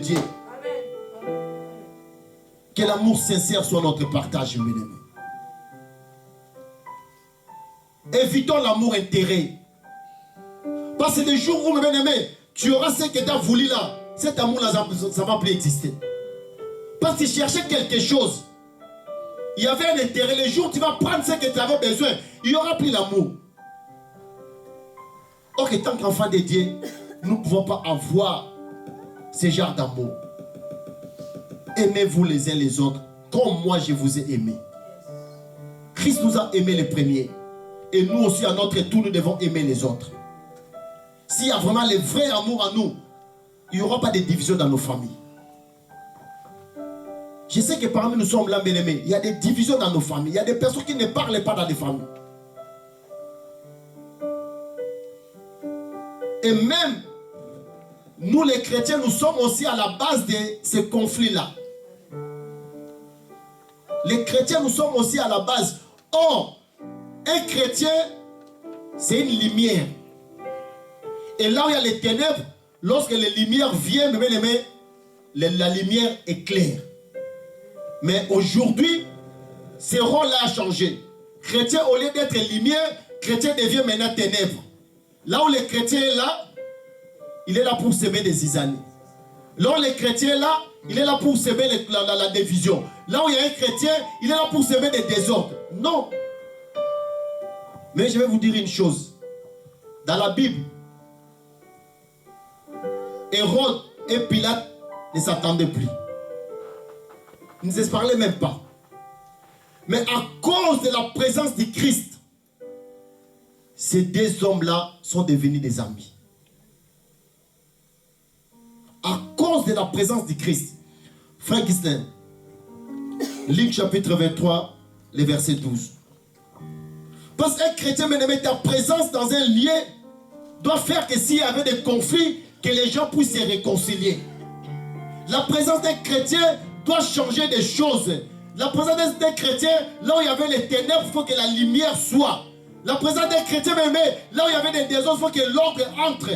Dieu. Que l'amour sincère soit notre partage, mes amis. Évitons l'amour intérêt. Parce que le jour où, mes amis, tu auras ce que tu as voulu là, cet amour-là, ça ne va plus exister. Parce que tu cherchais quelque chose. Il y avait un intérêt. Le jour où tu vas prendre ce que tu avais besoin, il n'y aura plus l'amour. Or, tant qu'enfants de Dieu, nous ne pouvons pas avoir ce genre d'amour. Aimez-vous les uns les autres comme moi je vous ai aimé. Christ nous a aimés les premiers. Et nous aussi, à notre tour, nous devons aimer les autres. S'il y a vraiment le vrai amour en nous, il n'y aura pas de division dans nos familles. Je sais que parmi nous sommes là, bien-aimés, il y a des divisions dans nos familles. Il y a des personnes qui ne parlent pas dans les familles. Et même, nous les chrétiens, nous sommes aussi à la base de ces conflits-là. Les chrétiens, nous sommes aussi à la base. Or, un chrétien, c'est une lumière. Et là où il y a les ténèbres, lorsque les lumières viennent, la lumière éclaire. Mais aujourd'hui, ce rôle-là a changé. Chrétien, au lieu d'être lumière, chrétien devient maintenant ténèbres. Là où le chrétien est là, il est là pour semer des zizanis. Là où le chrétien est là, il est là pour semer la division. Là où il y a un chrétien, il est là pour semer des désordres. Non. Mais je vais vous dire une chose. Dans la Bible, Hérode et Pilate ne s'attendaient plus. Ils ne se parlaient même pas. Mais à cause de la présence du Christ, ces deux hommes-là sont devenus des amis. À cause de la présence du Christ. Frère Gislain, Luc chapitre 23, le verset 12. Parce qu'un chrétien, bien-aimé, ta présence dans un lieu doit faire que s'il y avait des conflits, que les gens puissent se réconcilier. La présence d'un chrétien doit changer des choses. La présence d'un chrétien, là où il y avait les ténèbres, il faut que la lumière soit. La présence d'un chrétien, bien-aimé, là où il y avait des désordres, il faut que l'ordre entre.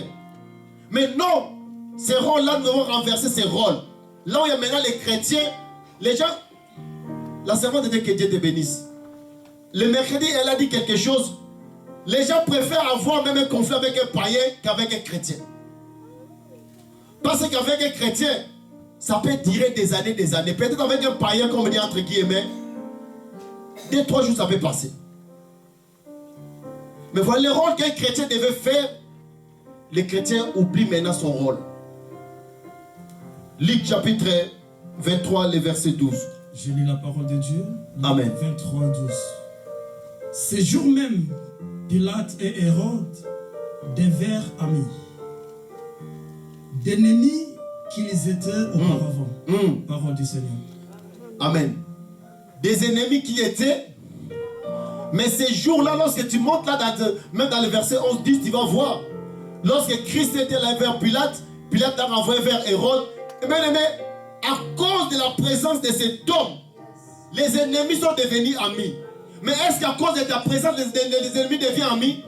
Mais non, ces rôles-là, nous devons renverser ces rôles. Là où il y a maintenant les chrétiens, les gens, la servante de Dieu, que Dieu te bénisse. Le mercredi, elle a dit quelque chose. Les gens préfèrent avoir même un conflit avec un païen qu'avec un chrétien. Parce qu'avec un chrétien, ça peut durer des années. Peut-être avec un païen, comme on dit entre guillemets, 2-3 jours, ça peut passer. Mais voilà le rôle qu'un chrétien devait faire. Le chrétien oublie maintenant son rôle. Luc chapitre 23, le verset 12. Je lis la parole de Dieu. Amen. 23, 12. Ce jour même, Pilate et Hérode devinrent amis. D'ennemis qu'ils étaient auparavant. Parole du Seigneur. Amen. Des ennemis qui étaient. Mais ces jours-là, lorsque tu montes là, même dans le verset 11-10, tu vas voir. Lorsque Christ était là vers Pilate, Pilate l'a renvoyé vers Hérode. Et bien aimé, à cause de la présence de cet homme, les ennemis sont devenus amis. Mais est-ce qu'à cause de ta présence, les ennemis deviennent amis?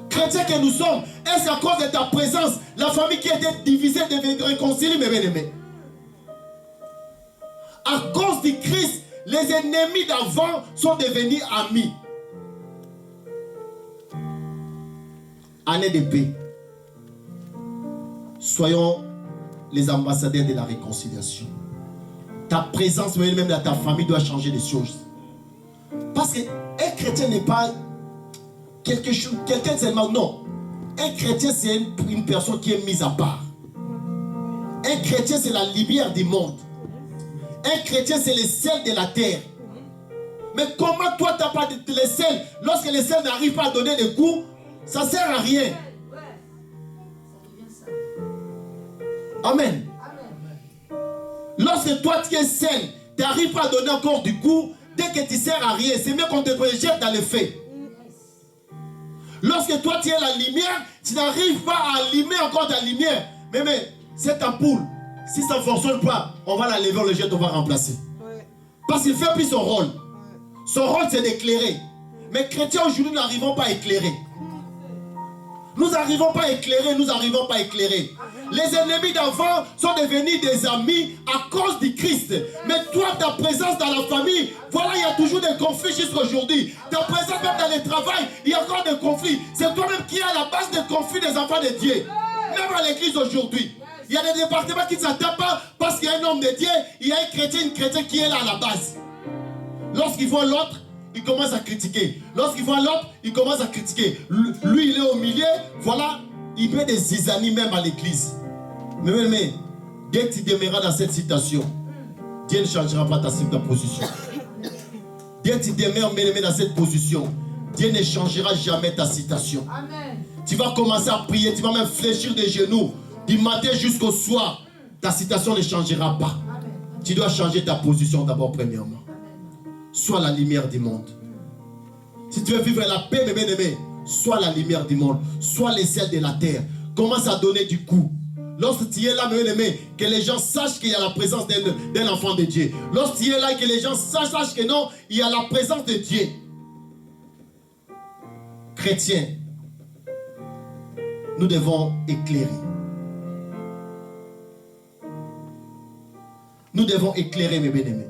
Chrétiens que nous sommes, est-ce qu'à cause de ta présence, la famille qui était divisée devient réconciliée, mes bien-aimés? À cause du Christ, les ennemis d'avant sont devenus amis. Année de paix. Soyons les ambassadeurs de la réconciliation. Ta présence, même dans ta famille, doit changer les choses. Parce qu'un chrétien n'est pas quelqu'un seulement. Non. Un chrétien, c'est une personne qui est mise à part. Un chrétien, c'est la lumière du monde. Un chrétien, c'est le sel de la terre. Mais comment toi, tu n'as pas de le sel? Lorsque le sel n'arrive pas à donner le goût, ça ne sert à rien. Amen. Lorsque toi, tu es sel, tu n'arrives pas à donner encore du goût, dès que tu ne sers à rien, c'est mieux qu'on te projette dans le feu. Lorsque toi, tu es la lumière, tu n'arrives pas à allumer encore ta lumière. Mais cette ampoule, si ça ne fonctionne pas, on va la lever, on le jette, on va remplacer. Parce qu'il ne fait plus son rôle. Son rôle, c'est d'éclairer. Mais chrétiens, aujourd'hui, nous n'arrivons pas à éclairer. Nous n'arrivons pas à éclairer, nous n'arrivons pas à éclairer. Les ennemis d'avant sont devenus des amis à cause du Christ. Mais toi, ta présence dans la famille, voilà, il y a toujours des conflits jusqu'à aujourd'hui. Ta présence même dans le travail, il y a encore des conflits. C'est toi-même qui est à la base des conflits des enfants de Dieu. Même à l'église aujourd'hui. Il y a des départements qui ne s'attendent pas parce qu'il y a un homme de Dieu, il y a un chrétien, une chrétienne qui est là à la base. Lorsqu'il voit l'autre, il commence à critiquer. Lorsqu'il voit l'autre, il commence à critiquer. Lui, il est au milieu, voilà, il met des zizanies même à l'église. Mais, dès que tu demeureras dans cette situation, Dieu ne changera pas ta position. Dès que tu demeures dans cette position, Dieu ne changera jamais ta situation. Amen. Tu vas commencer à prier, tu vas même fléchir des genoux. Du matin jusqu'au soir, ta situation ne changera pas. Amen. Tu dois changer ta position d'abord premièrement. Sois la lumière du monde. Si tu veux vivre la paix, mes bien-aimés, sois la lumière du monde. Sois les sels de la terre. Commence à donner du coup. Lorsque tu es là, mes bien-aimés, que les gens sachent qu'il y a la présence d'un enfant de Dieu. Lorsque tu es là et que les gens sachent que non, il y a la présence de Dieu. Chrétiens, nous devons éclairer. Nous devons éclairer, mes bien-aimés.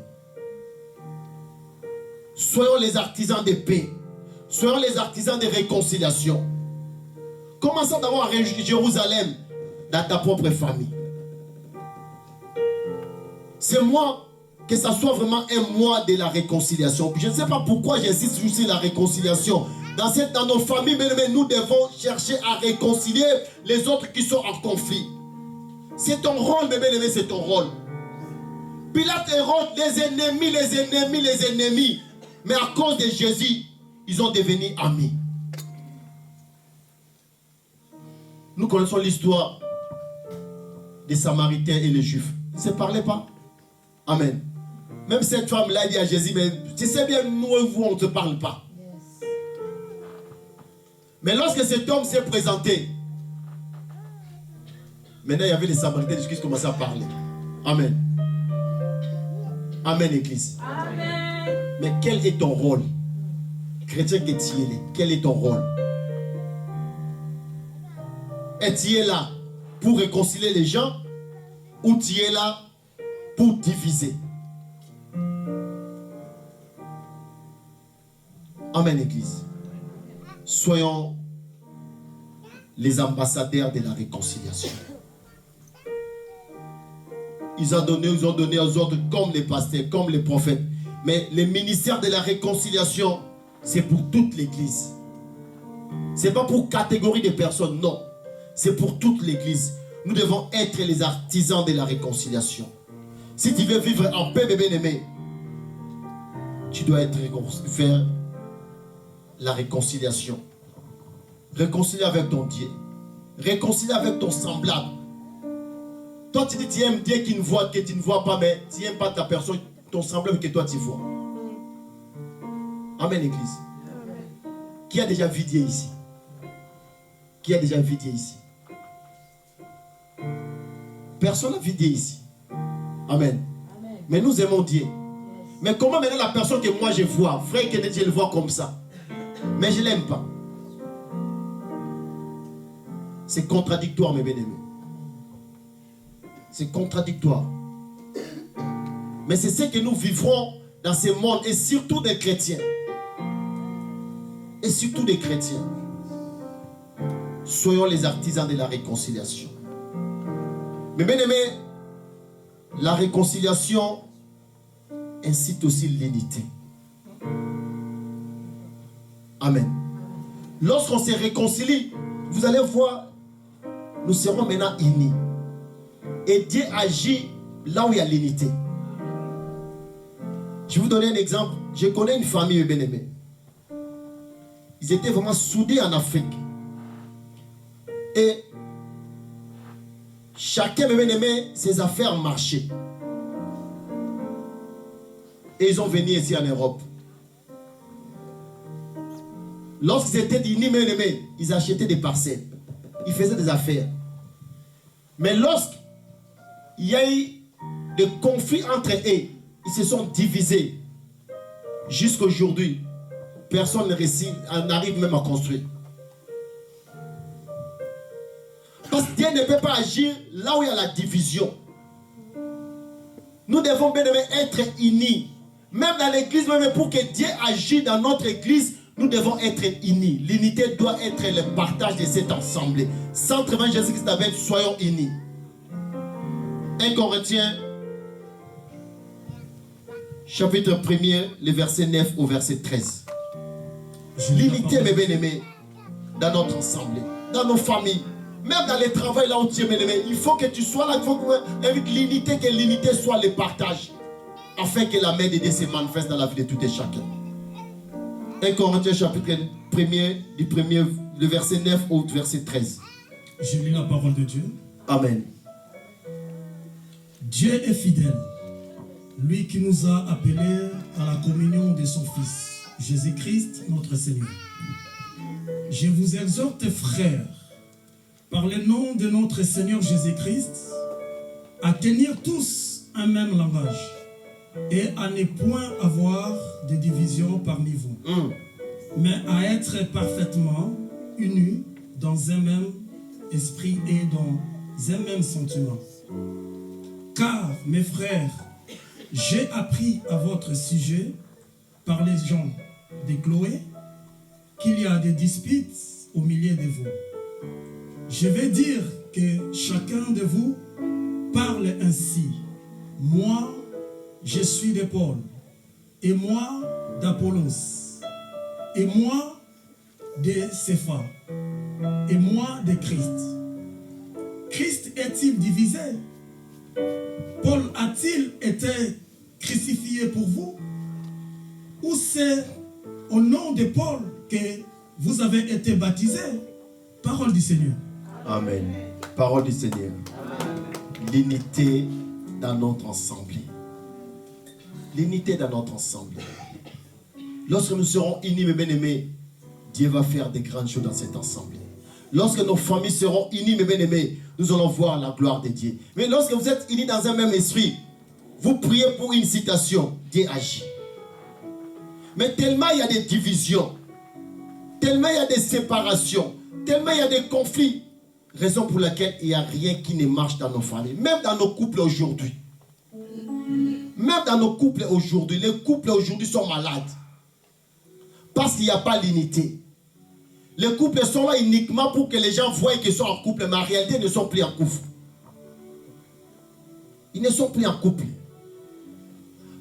Soyons les artisans de paix. Soyons les artisans de réconciliation. Commençons d'abord à Jérusalem dans ta propre famille. C'est moi que ça soit vraiment un mois de la réconciliation. Je ne sais pas pourquoi j'insiste sur la réconciliation. Dans nos familles, mais nous devons chercher à réconcilier les autres qui sont en conflit. C'est ton rôle, mes bien-aimés, c'est ton rôle. Pilate et Hérode, les ennemis. Mais à cause de Jésus, ils ont devenu amis. Nous connaissons l'histoire des Samaritains et les Juifs. Ils ne se parlaient pas. Amen. Même cette femme-là dit à Jésus, mais tu sais bien, nous et vous, on ne se parle pas. Yes. Mais lorsque cet homme s'est présenté, maintenant il y avait les Samaritains qui commençaient à parler. Amen. Amen, Église. Amen. Mais quel est ton rôle? Chrétien que tu es, quel est ton rôle? Es-tu là pour réconcilier les gens ou tu es là pour diviser? Amen, Église. Soyons les ambassadeurs de la réconciliation. Ils ont donné aux autres comme les pasteurs, comme les prophètes. Mais le ministère de la réconciliation, c'est pour toute l'Église. Ce n'est pas pour catégorie de personnes, non. C'est pour toute l'Église. Nous devons être les artisans de la réconciliation. Si tu veux vivre en paix, mes bien-aimés, tu dois faire la réconciliation. Réconcilier avec ton Dieu. Réconcilier avec ton semblable. Toi, tu dis tu aimes Dieu qui ne voit, que tu ne vois pas, mais tu n'aimes pas ta personne, ton semblable que toi tu vois. Amen, Église. Amen. Qui a déjà vu Dieu ici? Qui a déjà vu Dieu ici? Personne n'a vu Dieu ici. Amen. Amen. Mais nous aimons Dieu. Yes. Mais comment maintenant la personne que moi je vois, frère Kennedy, je le vois comme ça, mais je ne l'aime pas. C'est contradictoire, mes bien-aimés. C'est contradictoire. Mais c'est ce que nous vivrons dans ce monde, et surtout des chrétiens. Et surtout des chrétiens. Soyons les artisans de la réconciliation. Mais bien aimé, la réconciliation incite aussi l'unité. Amen. Lorsqu'on se réconcilie, vous allez voir, nous serons maintenant unis. Et Dieu agit là où il y a l'unité. Je vais vous donner un exemple. Je connais une famille bien-aimée. Ils étaient vraiment soudés en Afrique. Et chacun, bien-aimé, ses affaires marchaient. Et ils ont venu ici en Europe. Lorsqu'ils étaient unis, bien-aimés, ils achetaient des parcelles. Ils faisaient des affaires. Mais lorsqu'il y a eu des conflits entre eux, ils se sont divisés. Jusqu'à aujourd'hui, personne n'arrive même à construire. Dieu ne peut pas agir là où il y a la division. Nous devons bien aimé être unis. Même dans l'église, même pour que Dieu agisse dans notre église, nous devons être unis. L'unité doit être le partage de cette assemblée. Centre 20 Jésus-Christ avec soyons unis. 1 Corinthiens, chapitre 1er, le verset 9 au verset 13. L'unité, mes bien-aimés, dans notre assemblée, dans nos familles, même dans les travaux là où tu es, bien-aimé, il faut que tu sois là, il faut avec l'unité, que l'unité soit le partage, afin que la main de Dieu se manifeste dans la vie de tout et chacun. 1 Corinthiens, chapitre 1er, le verset 9 au verset 13. Je lis la parole de Dieu. Amen. Dieu est fidèle, lui qui nous a appelés à la communion de son Fils, Jésus-Christ, notre Seigneur. Je vous exhorte, frères, par le nom de notre Seigneur Jésus-Christ, à tenir tous un même langage et à ne point avoir de division parmi vous, mais à être parfaitement unis dans un même esprit et dans un même sentiment. Car, mes frères, j'ai appris à votre sujet par les gens de Chloé qu'il y a des disputes au milieu de vous. Je vais dire que chacun de vous parle ainsi. Moi, je suis de Paul, et moi d'Apollos, et moi de Cépha, et moi de Christ. Christ est-il divisé? Paul a-t-il été crucifié pour vous? Ou c'est au nom de Paul que vous avez été baptisés? Parole du Seigneur. Amen. Parole du Seigneur. L'unité dans notre assemblée. L'unité dans notre assemblée. Lorsque nous serons unis, mes bien-aimés, Dieu va faire des grandes choses dans cette assemblée. Lorsque nos familles seront unies, mes bien-aimés, nous allons voir la gloire de Dieu. Mais lorsque vous êtes unis dans un même esprit, vous priez pour une citation, Dieu agit. Mais tellement il y a des divisions, tellement il y a des séparations, tellement il y a des conflits, raison pour laquelle il n'y a rien qui ne marche dans nos familles, même dans nos couples aujourd'hui. Même dans nos couples aujourd'hui, les couples aujourd'hui sont malades. Parce qu'il n'y a pas l'unité. Les couples sont là uniquement pour que les gens voient qu'ils sont en couple, mais en réalité, ils ne sont plus en couple. Ils ne sont plus en couple.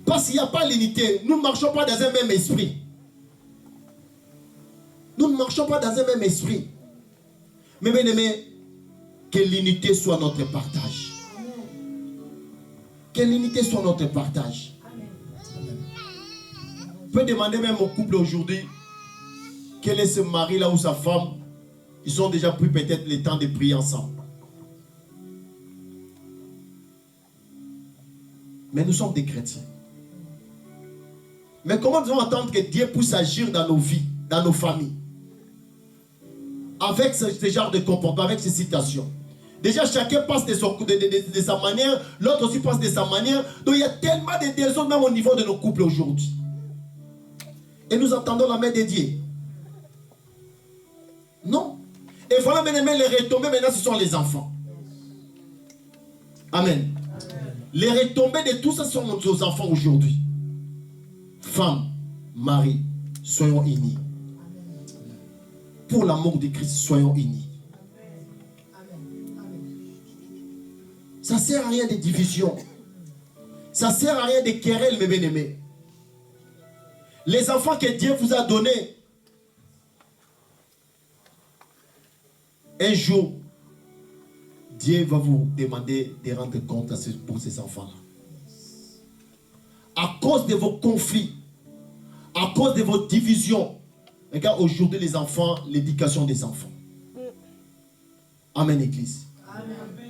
Parce qu'il n'y a pas l'unité, nous ne marchons pas dans un même esprit. Nous ne marchons pas dans un même esprit. Mais bien aimé, que l'unité soit notre partage. Que l'unité soit notre partage. On peut demander même au couple aujourd'hui, quel est ce mari là ou sa femme, ils ont déjà pris peut-être le temps de prier ensemble. Mais nous sommes des chrétiens. Mais comment nous allons attendre que Dieu puisse agir dans nos vies, dans nos familles? Avec ce genre de comportement, avec ces citations. Déjà, chacun passe de sa manière, l'autre aussi passe de sa manière. Donc, il y a tellement de désordre même au niveau de nos couples aujourd'hui. Et nous entendons la main de Dieu. Non. Et voilà, maintenant, les retombées, maintenant, ce sont les enfants. Amen. Les retombées de tout ça sont nos enfants aujourd'hui. Femmes, maris, soyons unis. Pour l'amour de Christ, soyons unis. Ça ne sert à rien de division. Ça ne sert à rien de querelle, mes bien-aimés. Les enfants que Dieu vous a donnés, un jour, Dieu va vous demander de rendre compte pour ces enfants-là. À cause de vos conflits, à cause de vos divisions. Regarde aujourd'hui les enfants, l'éducation des enfants. Amen, Église.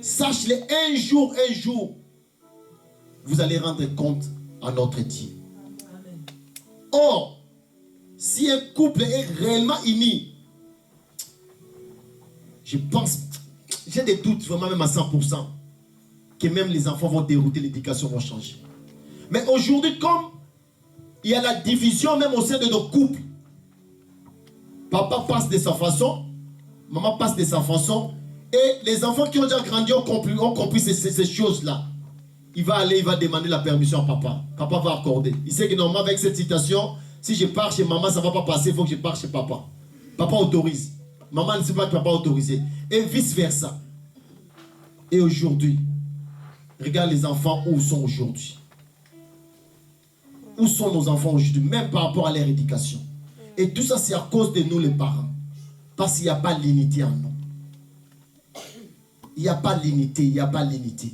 Sache-le, un jour, vous allez rendre compte à notre Dieu. Or, si un couple est réellement uni, je pense, j'ai des doutes vraiment même à 100%, que même les enfants vont dérouter, l'éducation va changer. Mais aujourd'hui, comme il y a la division même au sein de nos couples, papa passe de sa façon, maman passe de sa façon, Et les enfants qui ont déjà grandi ont compris ces choses-là. Il va aller, il va demander la permission à papa. Papa va accorder. Il sait que normalement avec cette citation, si je pars chez maman, ça ne va pas passer, il faut que je parte chez papa. Papa autorise. Maman ne sait pas que papa a autorisé. Et vice-versa. Et aujourd'hui, regarde les enfants où sont aujourd'hui. Où sont nos enfants aujourd'hui, même par rapport à leur éducation. Et tout ça, c'est à cause de nous les parents. Parce qu'il n'y a pas l'unité en nous. Il n'y a pas l'unité, il n'y a pas l'unité.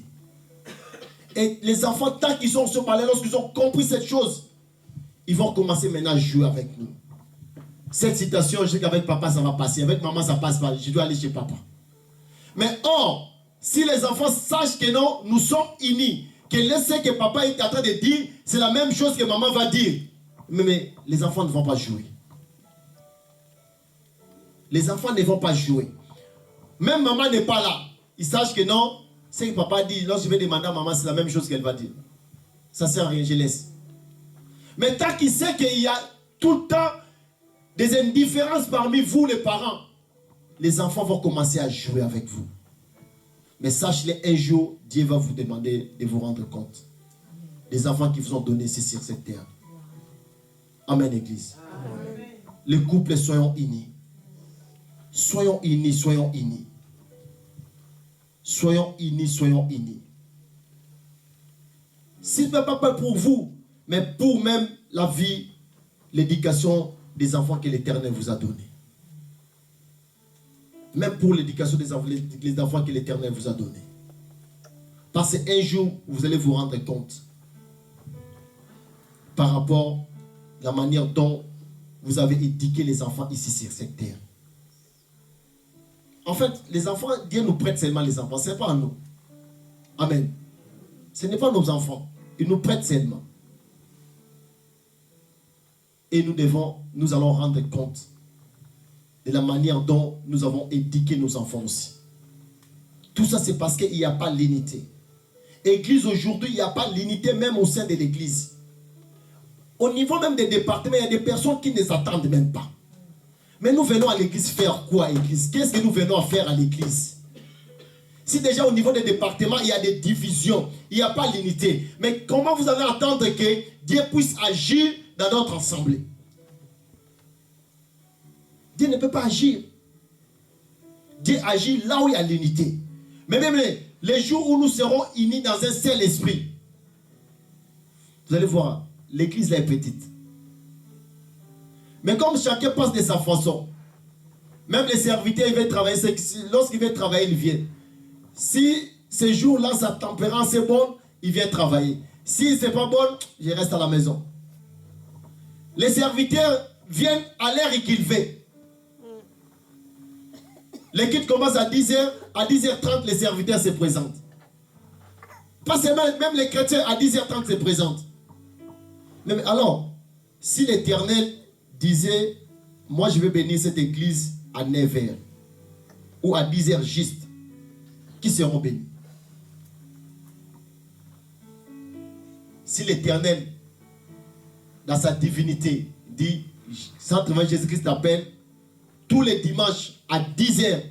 Et les enfants, tant qu'ils sont sur parler, lorsqu'ils ont compris cette chose, ils vont commencer maintenant à jouer avec nous. Cette citation, je sais qu'avec papa ça va passer, avec maman ça passe pas, je dois aller chez papa. Mais or, si les enfants sachent que non, nous sommes unis, que ce que papa est en train de dire, c'est la même chose que maman va dire. Mais les enfants ne vont pas jouer. Les enfants ne vont pas jouer. Même maman n'est pas là. Ils sachent que non, ce que papa dit, lorsque je vais demander à maman, c'est la même chose qu'elle va dire. Ça ne sert à rien, je laisse. Mais tant qu'il sait qu'il y a tout le temps des indifférences parmi vous les parents, les enfants vont commencer à jouer avec vous. Mais sachez-le, un jour, Dieu va vous demander de vous rendre compte des enfants qui vous ont donné ici sur cette terre. Amen, Église. Amen. Les couples, soyons unis. Soyons unis, soyons unis. Soyons unis, soyons unis. Ce n'est pas pour vous, mais pour même la vie, l'éducation des enfants que l'Éternel vous a donné. Même pour l'éducation des enfants, les enfants que l'Éternel vous a donné. Parce qu'un jour, vous allez vous rendre compte par rapport à la manière dont vous avez éduqué les enfants ici sur cette terre. En fait, les enfants, Dieu nous prête seulement les enfants, ce n'est pas à nous. Amen. Ce n'est pas nos enfants, il nous prête seulement. Et nous allons rendre compte de la manière dont nous avons éduqué nos enfants aussi. Tout ça, c'est parce qu'il n'y a pas l'unité. Église, aujourd'hui, il n'y a pas l'unité même au sein de l'église. Au niveau même des départements, il y a des personnes qui ne s'attendent même pas. Mais nous venons à l'église faire quoi, église? Qu'est-ce que nous venons à faire à l'église? Si déjà au niveau des départements, il y a des divisions, il n'y a pas l'unité. Mais comment vous allez attendre que Dieu puisse agir dans notre assemblée? Dieu ne peut pas agir. Dieu agit là où il y a l'unité. Mais même les jours où nous serons unis dans un seul esprit, vous allez voir, l'église là est petite. Mais comme chacun passe de sa façon, même les serviteurs, ils veulent travailler, lorsqu'ils veulent travailler, ils viennent. Si ces jours-là, sa tempérance est bonne, ils viennent travailler. Si ce n'est pas bon, je reste à la maison. Les serviteurs viennent à l'heure qu'ils veulent. L'équipe commence à 10h, à 10h30, les serviteurs se présentent. Pas seulement, même les chrétiens, à 10h30 se présentent. Mais alors, si l'Éternel disait, moi je vais bénir cette église à 9h, ou à 10h juste, qui seront bénis? Si l'Éternel, dans sa divinité, dit, Centre Jésus-Christ appelle, tous les dimanches à 10h,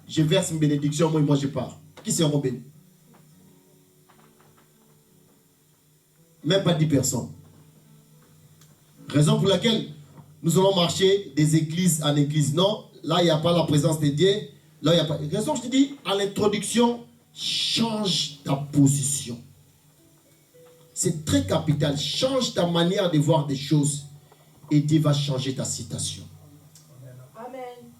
je verse une bénédiction, moi je pars. Qui seront bénis? Même pas 10 personnes. Raison pour laquelle nous allons marcher des églises en église. Non, là il n'y a pas la présence de Dieu. Là il n'y a pas. Raison, je te dis, à l'introduction, change ta position. C'est très capital. Change ta manière de voir des choses et Dieu va changer ta situation. Amen.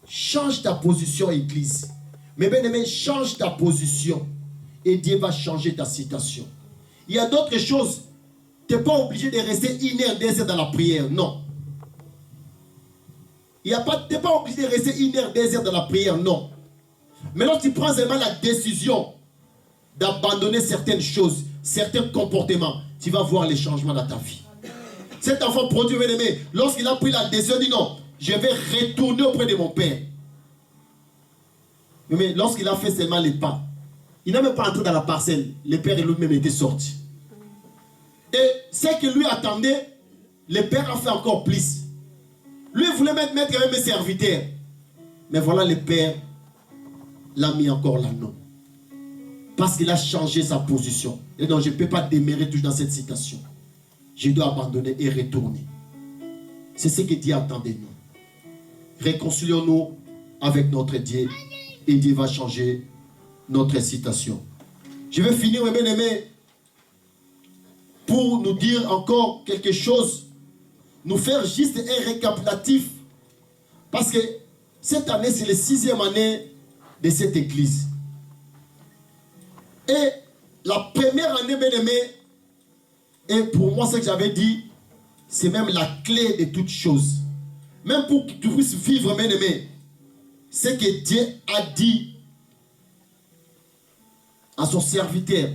Change ta position, église. Mais bien aimé, change ta position et Dieu va changer ta situation. Il y a d'autres choses. Tu n'es pas obligé de rester inerte dans la prière. Non. Tu n'es pas obligé de rester inerte dans la prière. Non. Mais lorsque tu prends vraiment la décision d'abandonner certaines choses, certains comportements, tu vas voir les changements dans ta vie. Cet enfant produit, bien aimé, lorsqu'il a pris la décision, il dit non, je vais retourner auprès de mon père. Mais lorsqu'il a fait seulement les pas, il n'a même pas entré dans la parcelle. Le père lui-même était sorti. Et ce que lui attendait, le père a fait encore plus. Lui voulait mettre quand même mes serviteurs. Mais voilà, le père l'a mis encore là, non. Parce qu'il a changé sa position. Et donc, je ne peux pas demeurer toujours dans cette situation. Je dois abandonner et retourner. C'est ce que Dieu attend de nous. Réconcilions-nous avec notre Dieu et Dieu va changer notre situation. Je vais finir, mes bien-aimés, pour nous dire encore quelque chose, nous faire juste un récapitulatif, parce que cette année, c'est la 6e année de cette église. Et la première année, bien-aimés, et pour moi, ce que j'avais dit, c'est même la clé de toutes choses. Même pour que tu puisses vivre, bien-aimé, c'est que Dieu a dit à son serviteur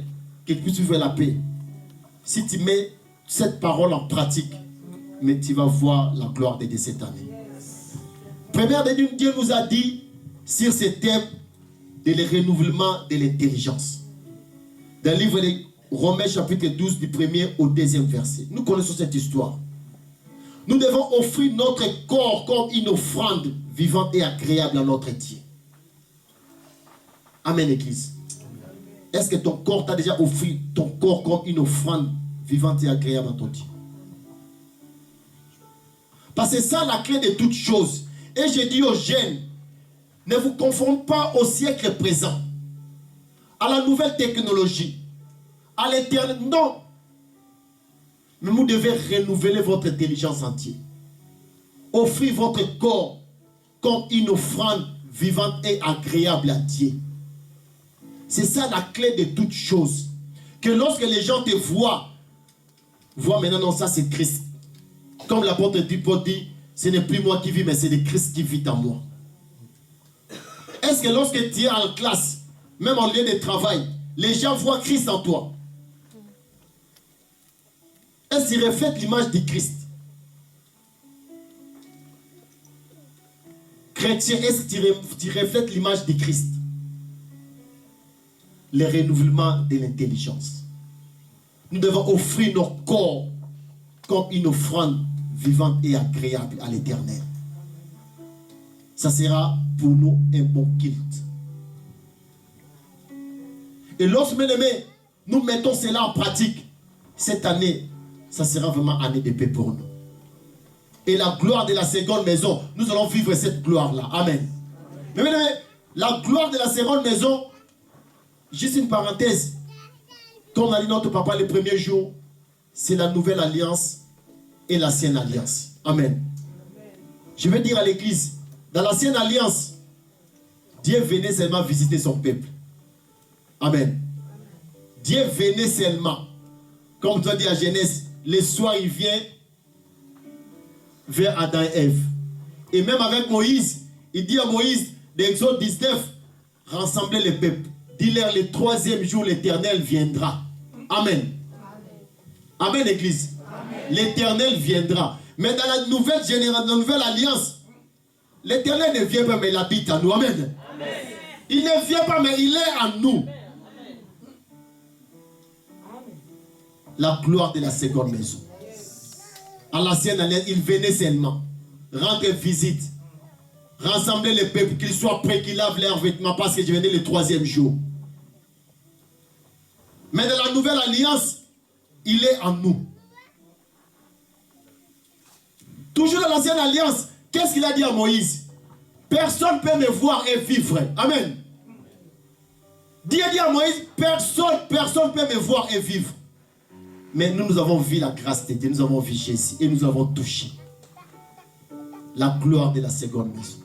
qu'il puisse vivre la paix. Si tu mets cette parole en pratique, mais tu vas voir la gloire de Dieu cette année. Première de Dieu nous a dit sur ce thème de le renouvellement de l'intelligence. Dans le livre de Romains chapitre 12 du 1er au 2e verset. Nous connaissons cette histoire. Nous devons offrir notre corps comme une offrande vivante et agréable à notre Dieu. Amen, Église. Est-ce que ton corps t'a déjà offert ton corps comme une offrande vivante et agréable à ton Dieu? Parce que c'est ça la clé de toutes choses. Et j'ai dit aux jeunes, ne vous confondez pas au siècle présent, à la nouvelle technologie, à l'éternel. Non. Mais vous devez renouveler votre intelligence en Dieu. Offrir votre corps comme une offrande vivante et agréable à Dieu. C'est ça la clé de toutes choses. Que lorsque les gens te voient maintenant, non, ça c'est Christ. Comme l'apôtre Paul dit, ce n'est plus moi qui vis, mais c'est le Christ qui vit en moi. Est-ce que lorsque tu es en classe, même en lieu de travail, les gens voient Christ en toi? Est-ce qu'il reflète l'image de Christ? Chrétien, est-ce que tu reflètes l'image de Christ? Le renouvellement de l'intelligence. Nous devons offrir nos corps comme une offrande vivante et agréable à l'Éternel. Ça sera pour nous un bon culte. Et lorsque, mes amis, nous mettons cela en pratique, cette année, ça sera vraiment année de paix pour nous. Et la gloire de la seconde maison, nous allons vivre cette gloire-là. Amen. Mais mes amis, la gloire de la seconde maison, juste une parenthèse, comme a dit notre papa le premier jour, c'est la nouvelle alliance et l'ancienne alliance. Amen. Je vais dire à l'église, dans l'ancienne alliance, Dieu venait seulement visiter son peuple. Amen. Dieu venait seulement. Comme tu as dit à Genèse, le soir il vient vers Adam et Ève. Et même avec Moïse, il dit à Moïse, d'Exode 19, rassemblez le peuple. Dis-leur, le 3e jour, l'Éternel viendra. Amen. Amen, Église. L'Éternel viendra. Mais dans la nouvelle génération, la nouvelle alliance, l'Éternel ne vient pas, mais il habite en nous. Amen. Amen. Il ne vient pas, mais il est en nous. Amen. La gloire de la seconde maison. À l'ancienne alliance, il venait seulement rendre visite, rassembler les peuples, qu'ils soient prêts, qu'ils lavent leurs vêtements, parce que je venais le 3e jour. Mais dans la nouvelle alliance, il est en nous. Toujours dans l'ancienne alliance, qu'est-ce qu'il a dit à Moïse? Personne ne peut me voir et vivre. Amen. Dieu dit à Moïse, personne ne peut me voir et vivre. Mais nous avons vu la grâce de Dieu, nous avons vu Jésus et nous avons touché la gloire de la seconde maison.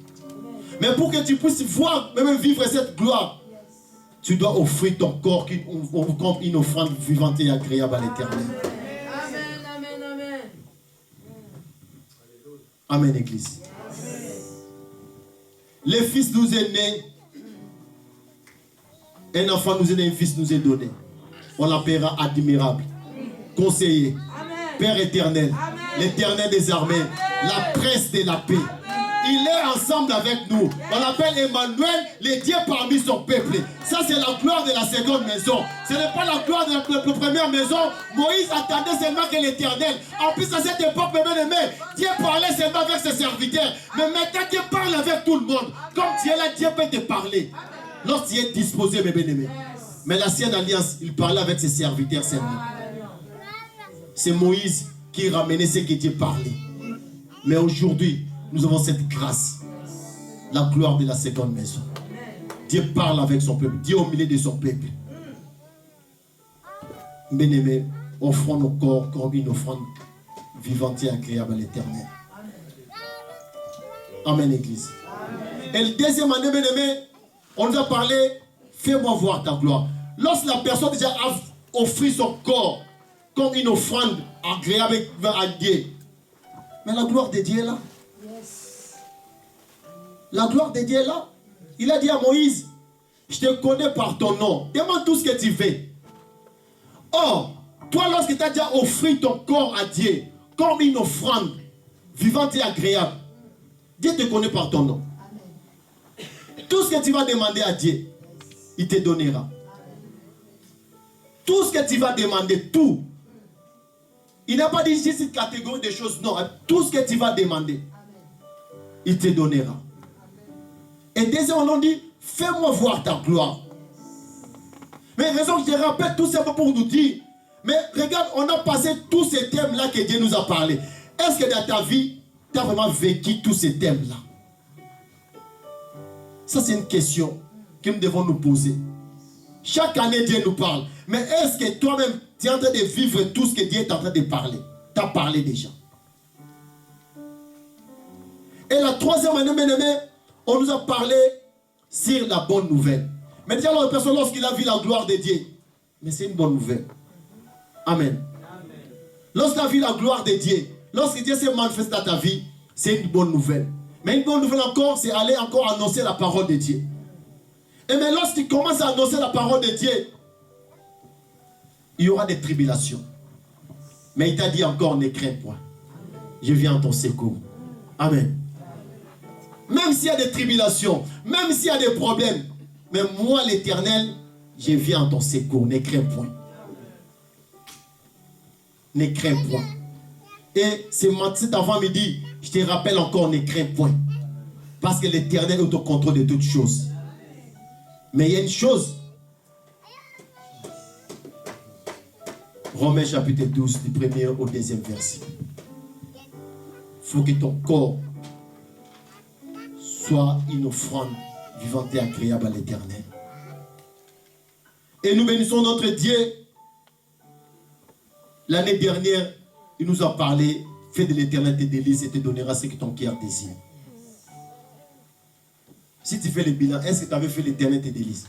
Mais pour que tu puisses voir, même vivre cette gloire, tu dois offrir ton corps comme une offrande vivante et agréable à l'Éternel. Amen, amen, amen. Amen, Église. Amen. Le Fils nous est né. Un enfant nous est né, un fils nous est donné. On l'appellera admirable, conseiller, amen. Père éternel, l'Éternel des armées, amen. La presse de la paix. Amen. Il est ensemble avec nous. On l'appelle Emmanuel, le Dieu parmi son peuple. Ça, c'est la gloire de la seconde maison. Ce n'est pas la gloire de la première maison. Moïse attendait seulement que l'Éternel. En plus, à cette époque, bien aimé, Dieu parlait seulement avec ses serviteurs. Mais maintenant, Dieu parle avec tout le monde. Comme tu es là, Dieu peut te parler. Lorsqu'il est disposé, mes bien-aimés. Mais l'ancienne alliance, il parlait avec ses serviteurs seulement. C'est Moïse qui ramenait ce que Dieu parlait. Mais aujourd'hui, nous avons cette grâce. La gloire de la seconde maison. Dieu parle avec son peuple. Dieu au milieu de son peuple. Bien-aimés, offrons nos corps comme une offrande vivante et agréable à l'Éternel. Amen, Église. Et le deuxième année, bien-aimés, on nous a parlé, fais-moi voir ta gloire. Lorsque la personne déjà a offert son corps comme une offrande agréable à Dieu, mais la gloire de Dieu est là. La gloire de Dieu est là. Il a dit à Moïse, je te connais par ton nom. Demande tout ce que tu fais. Or, toi, lorsque tu as déjà offert ton corps à Dieu comme une offrande vivante et agréable, Dieu te connaît par ton nom. Tout ce que tu vas demander à Dieu, il te donnera. Tout ce que tu vas demander, tout. Il n'a pas dit ici cette catégorie de choses, non. Tout ce que tu vas demander, il te donnera. Et deuxièmement, on dit, fais-moi voir ta gloire. Mais raison que je rappelle tout ça pour nous dire, mais regarde, on a passé tous ces thèmes-là que Dieu nous a parlé. Est-ce que dans ta vie, tu as vraiment vécu tous ces thèmes-là? Ça, c'est une question que nous devons nous poser. Chaque année, Dieu nous parle. Mais est-ce que toi-même, tu es en train de vivre tout ce que Dieu est en train de parler? Tu as parlé déjà. Et la troisième année, bien-aimé, on nous a parlé sur la bonne nouvelle. Mais déjà, la personne, lorsqu'il a vu la gloire de Dieu, mais c'est une bonne nouvelle. Amen. Lorsqu'il a vu la gloire de Dieu, lorsque Dieu s'est manifesté dans ta vie, c'est une bonne nouvelle. Mais une bonne nouvelle encore, c'est aller encore annoncer la parole de Dieu. Et mais lorsqu'il commence à annoncer la parole de Dieu, il y aura des tribulations. Mais il t'a dit encore, ne crains point. Je viens en ton secours. Amen. Même s'il y a des tribulations, même s'il y a des problèmes, mais moi l'Éternel, je viens en ton secours. Ne crains point. Ne crains point. Et cet avant-midi, je te rappelle encore, ne crains point. Parce que l'Éternel est au contrôle de toutes choses. Mais il y a une chose. Romains chapitre 12, du premier au deuxième verset. Il faut que ton corps soit une offrande vivante et agréable à l'Éternel. Et nous bénissons notre Dieu. L'année dernière, il nous a parlé, fais de l'Éternel tes délices et te donnera ce que ton cœur désire. Si tu fais le bilan, est-ce que tu avais fait l'Éternel tes délices?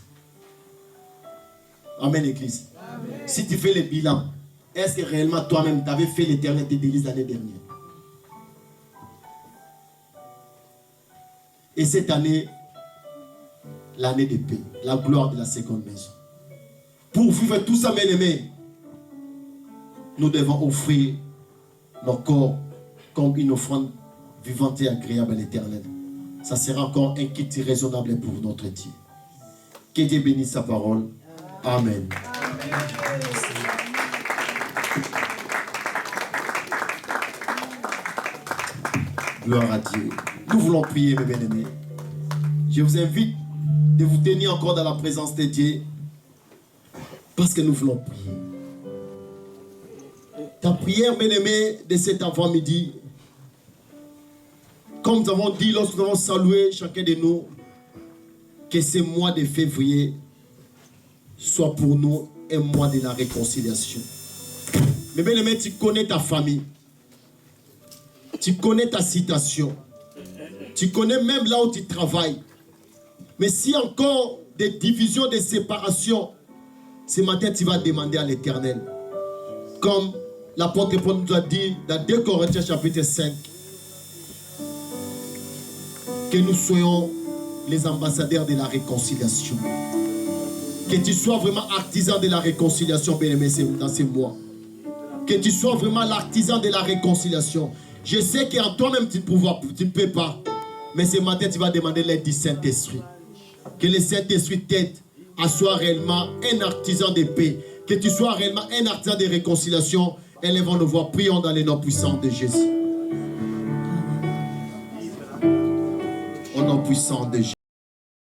Amen, Église. Amen. Si tu fais le bilan, est-ce que réellement toi-même tu avais fait l'Éternel tes délices l'année dernière? Et cette année, l'année de paix, la gloire de la seconde maison. Pour vivre tout ça, mes aimés, nous devons offrir nos corps comme une offrande vivante et agréable à l'Éternel. Ça sera encore un kit raisonnable pour notre Dieu. Que Dieu bénisse sa parole. Amen. Gloire à Dieu. Nous voulons prier, mes bien-aimés. Je vous invite de vous tenir encore dans la présence de Dieu parce que nous voulons prier. Ta prière, bien-aimé, de cet avant-midi, comme nous avons dit lorsque nous avons salué chacun de nous, que ce mois de février soit pour nous un mois de la réconciliation. Mais bien-aimé, tu connais ta famille. Tu connais ta situation. Tu connais même là où tu travailles. Mais si encore des divisions, des séparations, ce matin tu vas demander à l'Éternel. Comme l'apôtre Paul nous a dit dans 2 Corinthiens chapitre 5, que nous soyons les ambassadeurs de la réconciliation. Que tu sois vraiment artisan de la réconciliation, bien-aimé, dans ces mois. Que tu sois vraiment l'artisan de la réconciliation. Je sais qu'en toi-même tu ne peux pas. Mais ce matin, tu vas demander l'aide du Saint-Esprit. Que le Saint-Esprit t'aide à sois réellement un artisan de paix. Que tu sois réellement un artisan de réconciliation. Élevons nos voix, prions dans les noms puissants de Jésus. Au nom puissant de Jésus.